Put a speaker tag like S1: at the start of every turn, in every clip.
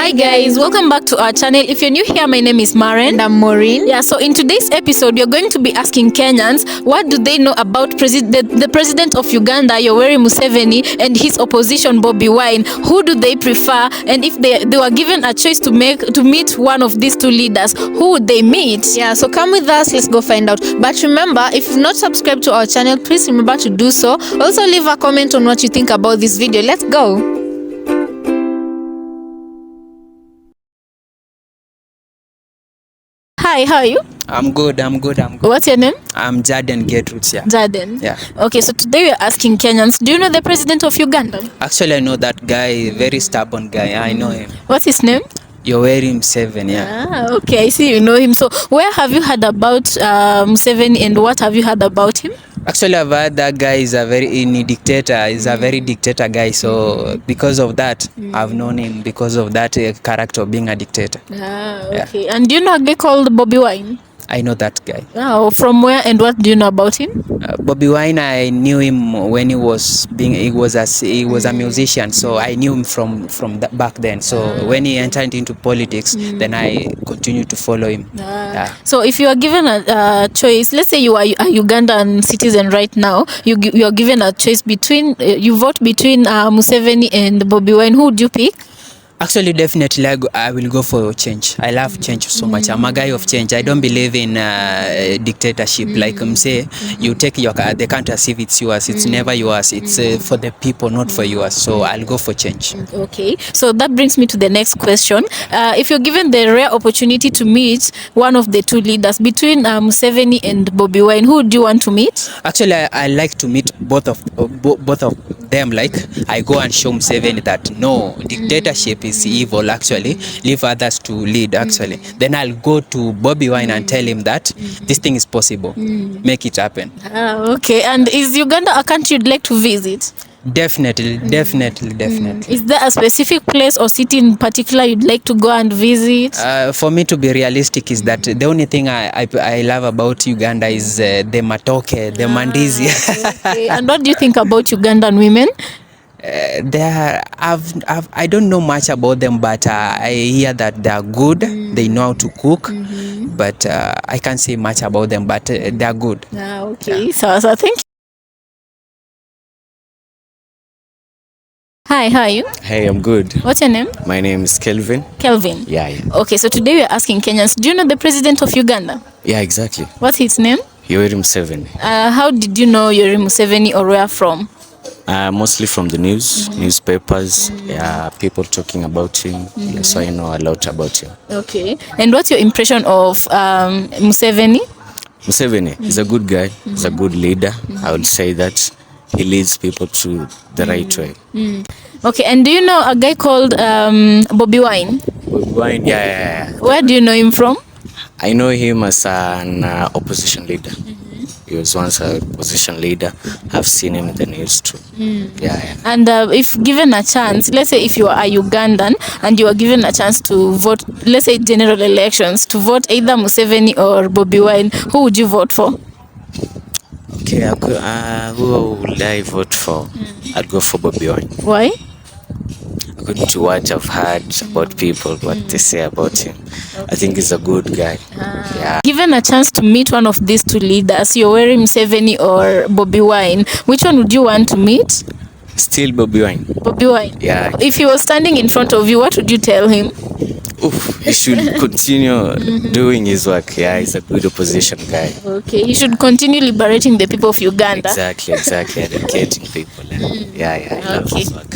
S1: Hi guys, welcome back to our channel. If you're new here, my name is Maren.
S2: And I'm Maureen.
S1: Yeah, so in today's episode, we're going to be asking Kenyans, what do they know about the president of Uganda, Yoweri Museveni, and his opposition, Bobi Wine? Who do they prefer? And if they were given a choice to meet one of these two leaders, who would they meet?
S2: Yeah, so come with us, let's go find out. But remember, if you've not subscribed to our channel, please remember to do so. Also leave a comment on what you think about this video. Let's go.
S1: Hi, how are you?
S3: I'm good.
S1: What's your name?
S3: I'm Jaden Gertrudes, yeah.
S1: Jaden.
S3: Yeah.
S1: Okay, so today we're asking Kenyans, do you know the president of Uganda?
S3: Actually, I know that guy, very stubborn guy. I know him.
S1: What's his name?
S3: Yoweri Museveni, yeah.
S1: Ah, okay, I see you know him. So where have you heard about Museveni and what have you heard about him?
S3: Actually, I've heard that guy is a very dictator. He's a very dictator guy. So because of that, I've known him because of that character of being a dictator.
S1: Ah, okay. Yeah. And do you know a guy called Bobi Wine?
S3: I know that guy.
S1: Oh, from where and what do you know about him?
S3: Bobi Wine, I knew him when he was a musician, so I knew him from back then. So when he entered into politics, then I continued to follow him. Yeah.
S1: So if you are given a choice, let's say you are a Ugandan citizen right now, you are given a choice between you vote between Museveni and Bobi Wine, who would you pick?
S3: Actually, definitely, I will go for change. I love change so much. I'm a guy of change. I don't believe in dictatorship. Like say, you take the country as if it's yours. It's never yours. It's for the people, not for yours. So I'll go for change.
S1: Okay. So that brings me to the next question. If you're given the rare opportunity to meet one of the two leaders between Museveni and Bobi Wine, who do you want to meet?
S3: Actually, I like to meet both of them. Like I go and show Museveni that no, dictatorship is evil. Actually, leave others to lead. Actually, then I'll go to Bobi Wine and tell him that this thing is possible. Make it happen.
S1: Okay. And is Uganda a country you'd like to visit?
S3: Definitely.
S1: Is there a specific place or city in particular you'd like to go and visit?
S3: For me to be realistic is that the only thing I love about Uganda is the matoke, the mandizi.
S1: Okay. And what do you think about Ugandan women?
S3: I don't know much about them, but I hear that they are good. They know how to cook, but I can't say much about them, but they are good.
S1: Okay. Yeah. So thank you. Hi, how are you?
S4: Hey, I'm good.
S1: What's your name?
S4: My name is Kelvin.
S1: Kelvin?
S4: Yeah.
S1: Okay, so today we're asking Kenyans, do you know the president of Uganda?
S4: Yeah, exactly.
S1: What's his name?
S4: Yoweri Museveni.
S1: How did you know Yoweri Museveni or where from?
S4: Mostly from the newspapers, people talking about him. Yeah, so I know a lot about him.
S1: Okay. And what's your impression of Museveni?
S4: Museveni is a good guy. He's a good leader. I would say that he leads people to the right way.
S1: Okay, and do you know a guy called Bobi Wine?
S4: Bobi Wine, yeah.
S1: Where do you know him from?
S4: I know him as an opposition leader. He was once a opposition leader. I've seen him in the news too. Yeah.
S1: And if given a chance, let's say if you are a Ugandan and you are given a chance to vote, let's say general elections, to vote either Museveni or Bobi Wine, who would you vote for?
S4: Okay, who would I vote for? I'd go for Bobi Wine.
S1: Why?
S4: According to what I've heard about people, what they say about him, I think he's a good guy. Yeah.
S1: Given a chance to meet one of these two leaders, Yoweri Museveni or Bobi Wine, which one would you want to meet?
S4: Still Bobi Wine.
S1: Bobi Wine?
S4: Yeah.
S1: If he was standing in front of you, what would you tell him?
S4: He should continue doing his work. Yeah, he's a good opposition guy.
S1: Okay, he should continue liberating the people of Uganda.
S4: Exactly, educating people. Yeah, I love his work.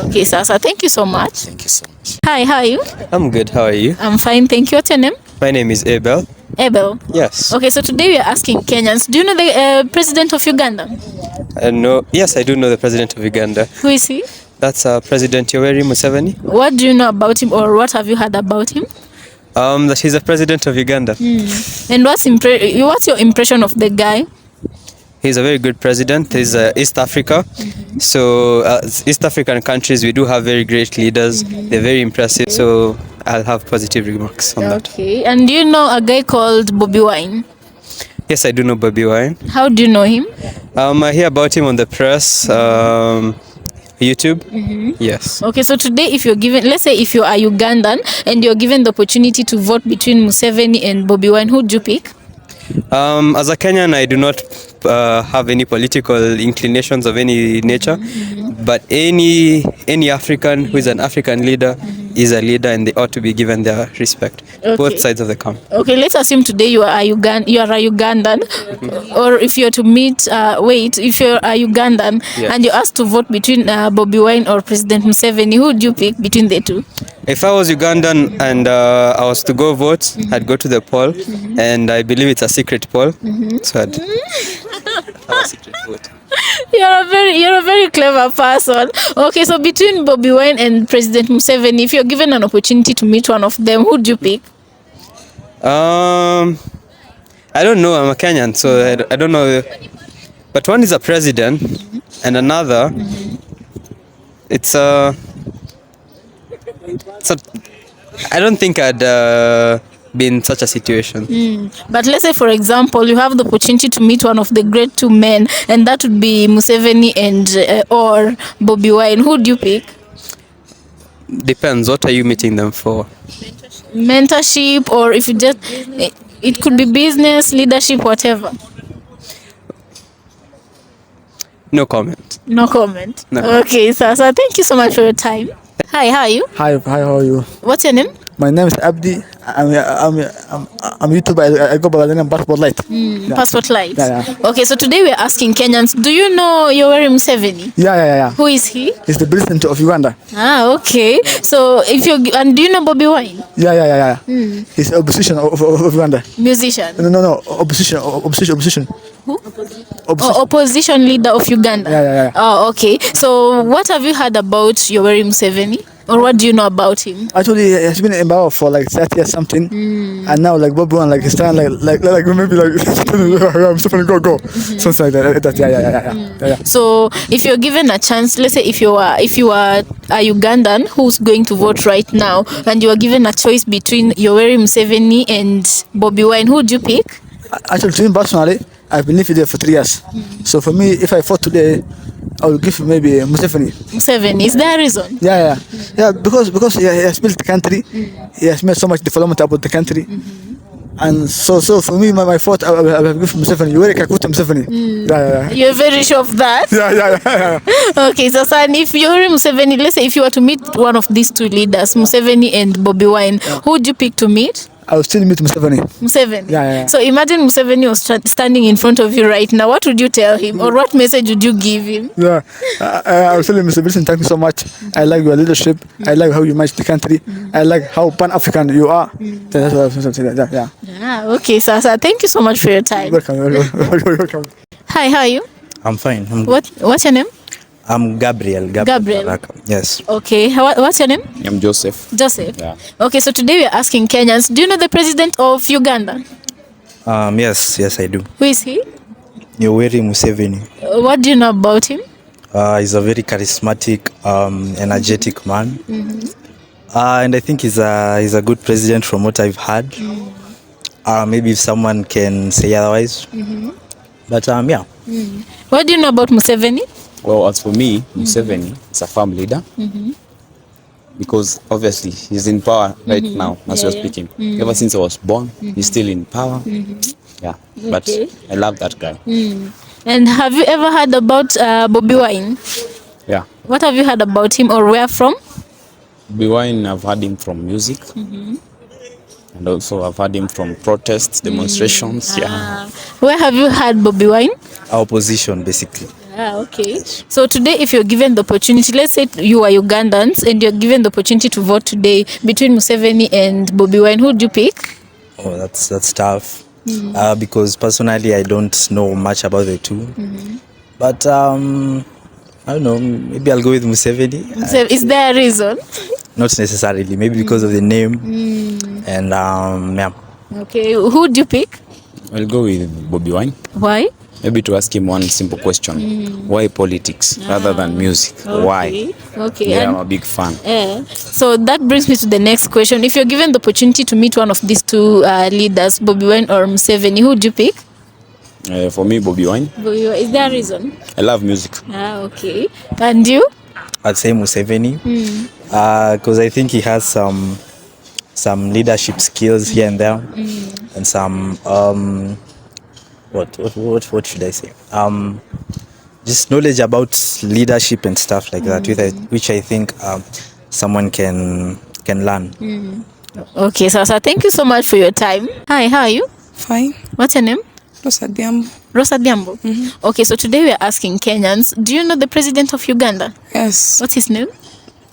S1: Okay, Sasa, thank you so much.
S4: Thank you so much.
S1: Hi, how are you?
S5: I'm good, how are you?
S1: I'm fine, thank you. What's your name?
S5: My name is Abel.
S1: Abel?
S5: Yes.
S1: Okay, so today we are asking Kenyans, do you know the president of Uganda?
S5: No. Yes, I do know the president of Uganda.
S1: Who is he?
S5: That's President Yoweri Museveni.
S1: What do you know about him, or what have you heard about him?
S5: That he's the president of Uganda.
S1: And what's your impression of the guy?
S5: He's a very good president. He's East Africa. So East African countries, we do have very great leaders. They're very impressive. So I'll have positive remarks on that.
S1: Okay. And do you know a guy called Bobi Wine?
S5: Yes, I do know Bobi Wine.
S1: How do you know him?
S5: I hear about him on the press. YouTube. Yes.
S1: Okay, so today if you're given, let's say if you are Ugandan and you're given the opportunity to vote between Museveni and Bobi Wine, who'd you pick?
S5: As a Kenyan, I do not have any political inclinations of any nature, but any African who is an African leader is a leader, and they ought to be given their respect.
S1: Okay.
S5: Both sides of the camp.
S1: Okay, let's assume today you are a Ugandan, or if you're to meet, if you're a Ugandan
S5: Yeah.
S1: and you're asked to vote between Bobi Wine or President Museveni, who would you pick between the two?
S5: If I was Ugandan and I was to go vote, I'd go to the poll, and I believe it's a secret poll, so I'd have a secret vote.
S1: You're a very clever person. Okay, so between Bobi Wine and President Museveni, if you're given an opportunity to meet one of them, who'd you pick?
S5: I don't know. I'm a Kenyan, so I don't know. But one is a president, and another, it's a. I don't think I'd be in such a situation.
S1: But let's say, for example, you have the opportunity to meet one of the great two men, and that would be Museveni and or Bobi Wine. Who'd you pick?
S5: Depends. What are you meeting them for?
S1: Mentorship, or if you just, it could be business, leadership, whatever.
S5: No comment.
S1: No comment.
S5: No.
S1: Okay, Sasa, thank you so much for your time. Hi, how are you?
S6: Hi, how are you?
S1: What's your name?
S6: My name is Abdi. I'm YouTuber. I go by the name Passport Light.
S1: Passport Light.
S6: Yeah.
S1: Okay, so today we're asking Kenyans, do you know Yoweri Museveni?
S6: Yeah.
S1: Who is he?
S6: He's the president of Uganda.
S1: Ah, okay. So if you and do you know Bobi Wine?
S6: Yeah. He's opposition of Uganda.
S1: Musician.
S6: No. Opposition.
S1: Who? Opposition leader of Uganda.
S6: Yeah.
S1: Oh, okay. So what have you heard about Yoweri Museveni? Or what do you know about him?
S6: Actually, he has been in power for like 30 years something, and now like Bobi Wine, like he's trying like maybe like I'm still gonna go, something like that. Yeah.
S1: So if you're given a chance, let's say if you are a Ugandan who's going to vote right now, and you are given a choice between Yoweri Museveni and Bobi Wine, who would you pick?
S6: Actually, to me personally, I've been living there for 3 years. So for me, if I vote today, I will give maybe Museveni.
S1: Museveni, is there a reason?
S6: Yeah. Because he has built the country. He has made so much development about the country. And so for me, my vote, I will give Museveni. You can put Museveni. Yeah.
S1: You're very sure of that?
S6: Yeah.
S1: Okay, so son, if Yoweri Museveni, let's say if you were to meet one of these two leaders, Museveni and Bobi Wine, who would you pick to meet?
S6: I will still meet Museveni.
S1: Museveni?
S6: Yeah.
S1: So imagine Museveni was standing in front of you right now. What would you tell him, or what message would you give him?
S6: Yeah, I will tell him, Mr. Wilson, thank you so much. I like your leadership. I like how you manage the country. I like how Pan-African you are. That's what I was saying. Yeah.
S1: Okay, Sasa, thank you so much for your time.
S6: Welcome.
S1: Hi, how are you?
S7: I'm fine.
S1: What's your name?
S7: I'm Gabriel.
S1: Gabriel.
S7: Yes.
S1: Okay, what's your name?
S8: I'm Joseph.
S1: Joseph.
S8: Yeah.
S1: Okay, so today we're asking Kenyans, do you know the president of Uganda?
S7: Yes, I do.
S1: Who is he?
S7: Yoweri Museveni.
S1: What do you know about him?
S7: He's a very charismatic, energetic man. And I think he's a good president from what I've heard. Maybe if someone can say otherwise. But yeah.
S1: What do you know about Museveni?
S8: Well, as for me, Museveni is a firm leader because obviously he's in power right now as we're speaking. Ever since I was born, he's still in power. Yeah, but I love that guy.
S1: And have you ever heard about Bobi Wine?
S8: Yeah,
S1: What have you heard about him, or where from?
S8: Bobi Wine, I've heard him from music. And also I've heard him from protests, demonstrations. Yeah.
S1: Where have you heard Bobi Wine?
S7: Our opposition, basically.
S1: Okay. So today, if you're given the opportunity, let's say you are Ugandans and you're given the opportunity to vote today between Museveni and Bobi Wine, who would you pick?
S7: Oh, that's tough. Because personally, I don't know much about the two. But I don't know. Maybe I'll go with Museveni.
S1: So is there a reason?
S7: Not necessarily. Maybe because of the name. And yeah.
S1: Okay. Who would you pick?
S8: I'll go with Bobi Wine.
S1: Why?
S8: Maybe to ask him one simple question. Why politics rather than music? Why?
S1: Okay.
S8: Yeah, I'm
S1: And,
S8: a big fan.
S1: so that brings me to the next question. If you're given the opportunity to meet one of these two leaders, Bobi Wine or Museveni, who would you pick?
S8: For me, Bobi Wine.
S1: Bobi Wine. Is there a reason?
S8: I love music.
S1: Okay. And you?
S7: I'd say Museveni, because I think he has some leadership skills here and there, and some what should I say? Just knowledge about leadership and stuff like that, which I think someone can learn.
S1: Okay, Sasa, thank you so much for your time. Hi, how are you?
S9: Fine.
S1: What's your name?
S9: Rosao.
S1: Rosa Diambo. Okay, so today we are asking Kenyans, do you know the president of Uganda?
S9: Yes.
S1: What's his name?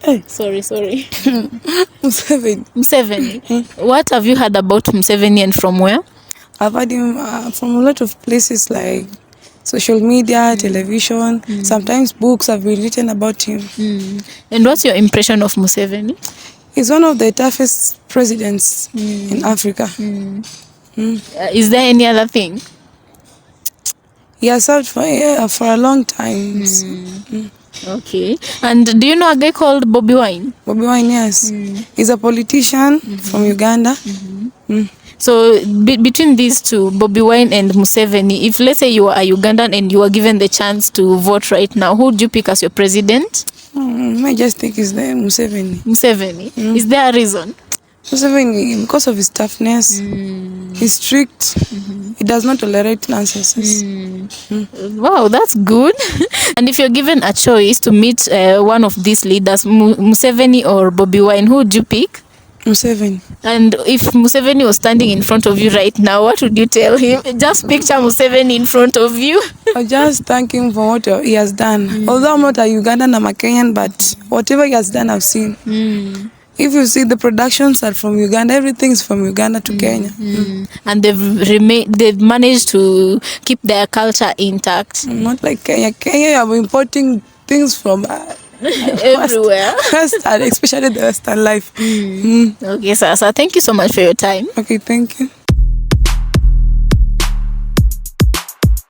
S9: Hey.
S1: Sorry.
S9: Museveni.
S1: Museveni. What have you heard about Museveni and from where?
S9: I've heard him from a lot of places like social media, television, sometimes books have been written about him.
S1: And what's your impression of Museveni?
S9: He's one of the toughest presidents in Africa.
S1: Is there any other thing?
S9: He has served for a long time.
S1: Okay. And do you know a guy called Bobi Wine?
S9: Bobi Wine, yes. He's a politician from Uganda.
S1: So between these two, Bobi Wine and Museveni, if let's say you are a Ugandan and you are given the chance to vote right now, who would you pick as your president?
S9: I just think it's the Museveni.
S1: Museveni. Is there a reason?
S9: Museveni, because of his toughness, he's strict, he does not tolerate nonsense.
S1: Wow, that's good. And if you're given a choice to meet one of these leaders, Museveni or Bobi Wine, who would you pick?
S9: Museveni.
S1: And if Museveni was standing in front of you right now, what would you tell him? Just picture Museveni in front of you.
S9: I just thank him for what he has done. Although I'm not a Ugandan, I'm a Kenyan, but whatever he has done, I've seen. If you see, the productions are from Uganda, everything is from Uganda to Kenya.
S1: And they've managed to keep their culture intact.
S9: Not like Kenya. Kenya, you are importing things from
S1: Everywhere.
S9: Western, especially the Western life.
S1: Okay, Sasa, thank you so much for your time.
S9: Okay, thank you.